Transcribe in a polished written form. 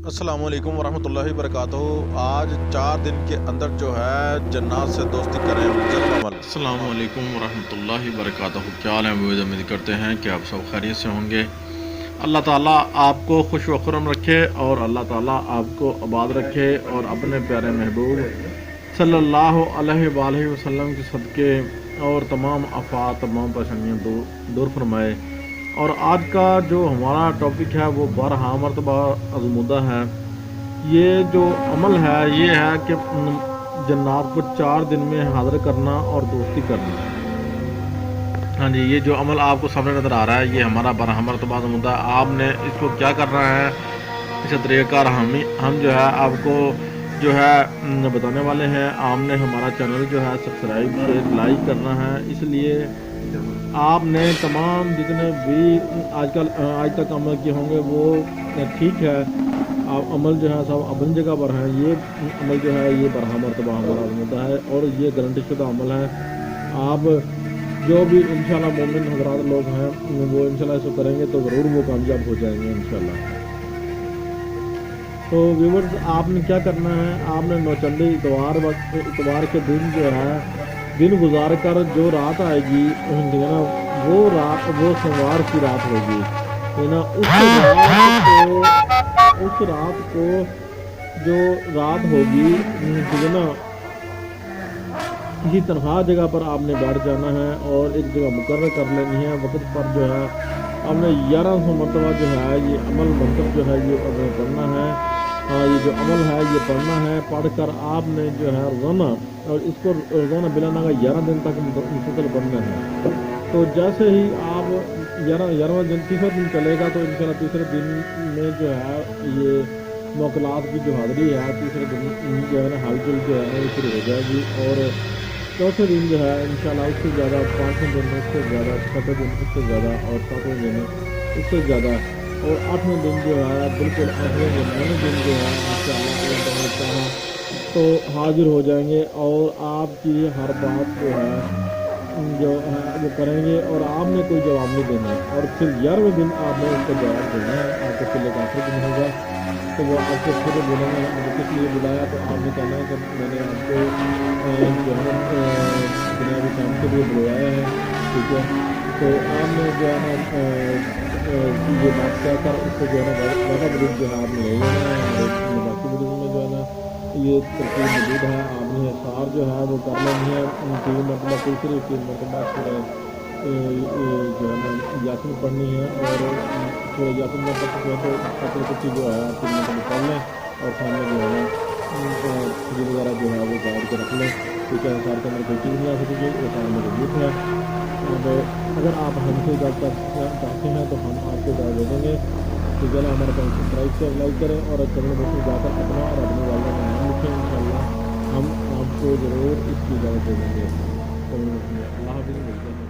السلام علیکم ورحمۃ اللہ وبرکاتہ۔ آج 4 دن کے اندر جو ہے جنات سے دوستی کریں ضرور عمل۔ السلام علیکم ورحمۃ اللہ وبرکاتہ۔ کیا حال ہے؟ امید کرتے ہیں کہ آپ سب خیریت سے ہوں گے۔ اللہ تعالیٰ آپ کو خوش و خرم رکھے اور اللہ تعالیٰ آپ کو آباد رکھے اور اپنے پیارے محبوب صلی اللہ علیہ وآلہ وسلم کے صدقے اور تمام آفات تمام پریشانیاں دور فرمائے۔ اور آج کا جو ہمارا ٹاپک ہے وہ 12 مرتبہ آزمودہ ہے۔ یہ جو عمل ہے یہ ہے کہ جنات کو 4 دن میں حاضر کرنا اور دوستی کرنا۔ ہاں جی، یہ جو عمل آپ کو سامنے نظر آ رہا ہے یہ ہمارا 12 مرتبہ آزمودہ ہے۔ آپ نے اس کو کیا کرنا ہے، اس کا طریقہ کار ہم جو ہے آپ کو جو ہے بتانے والے ہیں۔ آپ نے ہمارا چینل جو ہے سبسکرائب سے لائک کرنا ہے۔ اس لیے آپ نے تمام جتنے بھی آج تک عمل کیے ہوں گے وہ ٹھیک ہے، آپ عمل جو ہے سب اپنی جگہ پر ہیں۔ یہ عمل جو ہے یہ 12 مرتبہ ہمارا آزمودہ ہے اور یہ گارنٹی شدہ عمل ہے۔ آپ جو بھی انشاءاللہ مومن حضرات لوگ ہیں وہ انشاءاللہ اس کو کریں گے تو ضرور وہ کامیاب ہو جائیں گے انشاءاللہ۔ تو ویورز، آپ نے کیا کرنا ہے، آپ نے نوچندی اتوار کے دن جو ہے دن گزار کر جو رات آئے گی وہ سوموار کی رات ہوگی نا۔ اس رات کو جو رات ہوگی نا، کسی تنہا جگہ پر آپ نے بیٹھ جانا ہے اور ایک جگہ مقرر کر لینی ہے۔ وقت پر جو ہے آپ نے 1100 مرتبہ جو ہے یہ عمل منتر جو ہے یہ پڑھنا ہے۔ یہ جو عمل ہے یہ پڑھنا ہے، پڑھ کر آپ نے جو ہے روزانہ، اور اس کو روزانہ بلا ناغہ 11 دن تک مسلسل پڑھنا ہے۔ تو جیسے ہی آپ 11واں دن تیسرا دن چلے گا تو انشاءاللہ تیسرے دن میں جو ہے یہ موکلات کی جو حاضری ہے تیسرے دن جو ہے نا حال چل جو ہے نا یہ شروع ہو جائے گی۔ اور چوتھے دن جو ہے انشاءاللہ اس سے زیادہ، 5ویں دن اس سے زیادہ، 6ویں دن اس سے زیادہ اور 7ویں دن اس سے زیادہ، اور 8ویں دن جو ہے بالکل 8ویں دن 9ویں دن جو ہے انشاءاللہ تو حاضر ہو جائیں گے اور آپ کی ہر بات جو ہے وہ کریں گے اور آپ نے کوئی جواب نہیں دینا ہے۔ اور پھر 11ویں دن آپ نے ان کو جواب دینا ہے۔ آپ کو پہلے کا آخری دن ہوگا تو وہ آپ کو پھر بولیں گے مجھے کس لیے بلایا، تو آپ نے کہنا ہے کہ میں نے آپ کو جو ہے جناب کام کے لیے بلوایا ہے، ٹھیک ہے۔ تو آپ نے جو ہے نا یہ بات کہہ کر اس کو جو ہے نا وعدہ بروف جو ہے آپ نے لے لینا ہے۔ ہمارے باقی ویڈیو میں جو ہے نا یہ ترتیب موجود ہے، آپ نے سار جو ہے وہ کر لینی ہے 3 مرتبہ، تیسری 3 مرتبہ جو ہے نا یاسین پڑھنی ہے، اور تھوڑا یاسین میں پڑھ سکتے ہیں تو پتر کچی جو ہے 3 مرتبہ پڑھ لیں اور سامنے جو ہے نا کھجور وغیرہ جو ہے وہ گاڑ کے رکھ لیں، ٹھیک ہے۔ سار کے اندر کوئی چیز نہیں آ سکے گی، وہ سار میں ضبوط ہے۔ اب اگر آپ ہم سے اجازت چاہتے ہیں تو ہم آپ کو اجازت دے دیں گے، ٹھیک ہے نا۔ ہمارے چینل سبسکرائب سے لائک کریں اور چینل باکس میں جا کر اپنا اور اپنے والدہ کا نام لکھیں، انشاءاللہ ہم آپ کو ضرور اس کی اجازت دے دیں گے۔ اللہ حافظ۔